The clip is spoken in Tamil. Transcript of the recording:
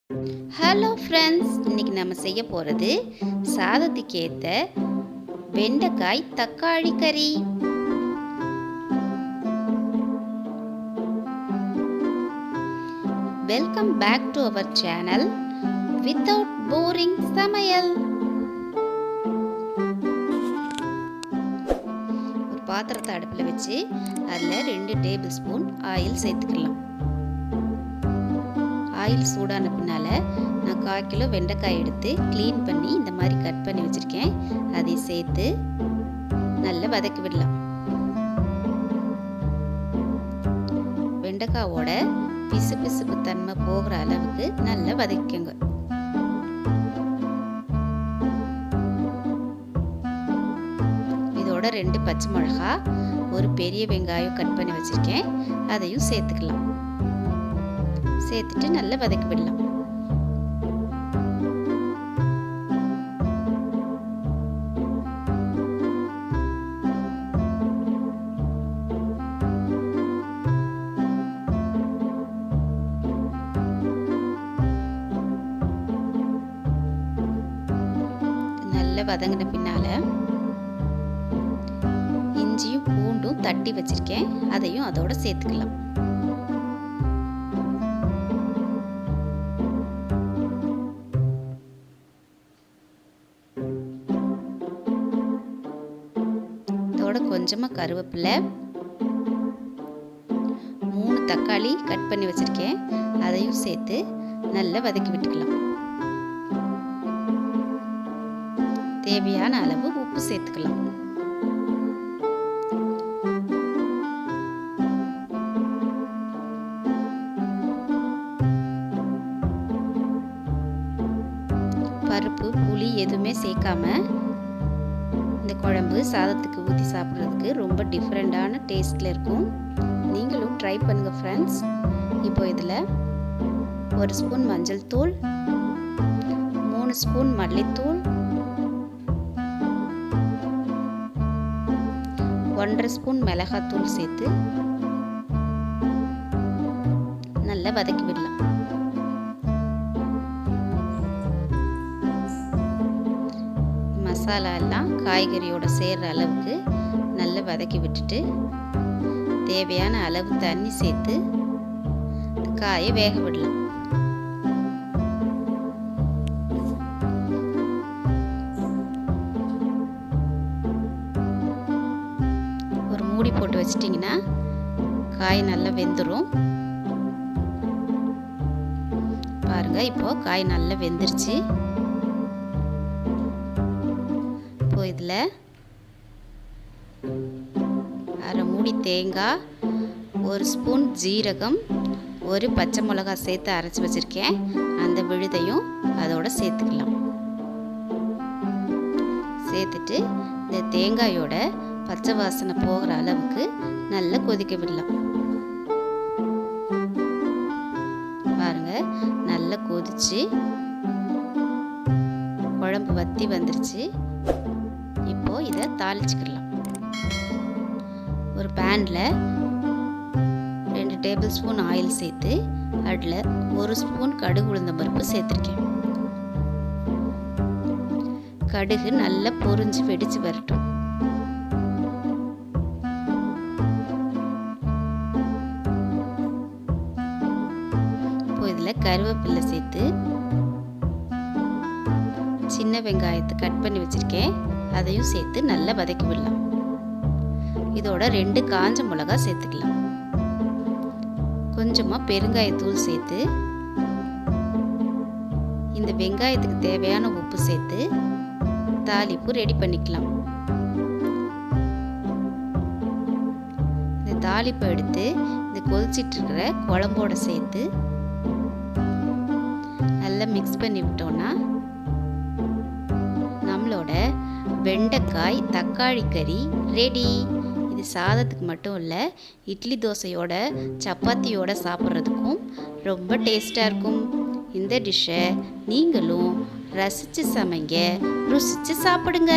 ஹலோ ஃப்ரெண்ட்ஸ், இன்னைக்கு நம்ம செய்ய போகிறது சாதத்துக்கு ஏற்ற வெண்டைக்காய் தக்காளி கறி. Welcome back to our channel without boring சமையல். ஒரு பாத்திரத்தை அடுப்பில் வச்சு அதில் 2 டேபிள் ஸ்பூன் ஆயில் சேர்த்துக்கலாம். ஆயில் சூடான பின்னால் நான் 1/4 கிலோ வெண்டைக்காய் எடுத்து க்ளீன் பண்ணி இந்த மாதிரி கட் பண்ணி வச்சுருக்கேன். அதை சேர்த்து நல்லா வதக்கி விடலாம். வெண்டைக்காயோட பிசுபிசுப்பு தன்மை போகிற அளவுக்கு நல்லா வதக்கிக்கோங்க. இதோட 2 பச்சை மிளகா, ஒரு பெரிய வெங்காயம் கட் பண்ணி வச்சுருக்கேன், அதையும் சேர்த்துக்கலாம். சேர்த்துட்டு நல்லா வதக்கி விடலாம். நல்லா வதங்கின பின்னால இஞ்சியும் பூண்டும் தட்டி வச்சிருக்கேன், அதையும் அதோட சேர்த்துக்கலாம். கொஞ்சமாக கருவேப்பிலை, 3 தக்காளி கட் பண்ணி வச்சிருக்கேன், அதையும் சேர்த்து நல்லா வதக்கி விட்டுக்கலாம். தேவையான அளவு உப்பு சேர்த்துக்கலாம். பருப்பு புளி எதுவுமே சேர்க்காம இந்த குழம்பு சாதத்துக்கு ஊற்றி சாப்பிட்றதுக்கு ரொம்ப டிஃப்ரெண்டான டேஸ்ட்டில் இருக்கும். நீங்களும் ட்ரை பண்ணுங்கள் ஃப்ரெண்ட்ஸ். இப்போ இதில் 1 ஸ்பூன் மஞ்சள் தூள், 3 ஸ்பூன் மல்லித்தூள், 1/2 ஸ்பூன் மிளகாத்தூள் சேர்த்து நல்லா வதக்கி விடலாம். மசாலா எல்லாம் காய்கறியோட சேர்ற அளவுக்கு நல்லா வதக்கி விட்டுட்டு தேவையான அளவு தண்ணி சேர்த்து காயை வேக விடலாம். ஒரு மூடி போட்டு வச்சிட்டிங்கன்னா காய் நல்லா வெந்துடும். பாருங்க, இப்போ காய் நல்லா வெந்துருச்சு. இதில் 1/2 மூடி தேங்காய், 1 ஸ்பூன் ஜீரகம், 1 பச்சை மிளகா சேர்த்து அரைச்சி வச்சுருக்கேன், அந்த விழுதையும் அதோட சேர்த்துக்கலாம். சேர்த்துட்டு இந்த தேங்காயோட பச்சை வாசனை போகிற அளவுக்கு நல்லா கொதிக்க விடலாம். பாருங்க, நல்லா கொதிச்சு குழம்பு வத்தி வந்துருச்சு. இப்போ இதை தாளிச்சுக்கலாம். ஒரு பேனில் 2 டேபிள் ஸ்பூன் ஆயில் சேர்த்து அதில் 1 ஸ்பூன் கடுகு உளுந்தம் பருப்பு சேர்த்துருக்கேன். கடுகு நல்லா பொரிஞ்சு வெடிச்சு வரட்டும். இப்போ இதில் கருவேப்பிலை சேர்த்து சின்ன வெங்காயத்தை கட் பண்ணி வச்சிருக்கேன், அதையும் சேர்த்து நல்லா வதக்கி விடலாம். இதோட 2 காஞ்ச மிளகா சேர்த்துக்கலாம். கொஞ்சமாக பெருங்காயத்தூள் சேர்த்து இந்த வெங்காயத்துக்கு தேவையான உப்பு சேர்த்து தாளிப்பு ரெடி பண்ணிக்கலாம். இந்த தாளிப்பை எடுத்து இந்த கொதிச்சிட்டு இருக்கிற குழம்போட சேர்த்து நல்லா மிக்ஸ் பண்ணி விட்டோம்னா நம்மளோட வெண்டைக்காய் தக்காளி கறி ரெடி. இது சாதத்துக்கு மட்டும் இல்லை, இட்லி தோசையோட சப்பாத்தியோட சாப்பிட்றதுக்கும் ரொம்ப டேஸ்டாக இருக்கும். இந்த டிஷ்ஷை நீங்களும் ரசித்து சமைங்க, ருசித்து சாப்பிடுங்க.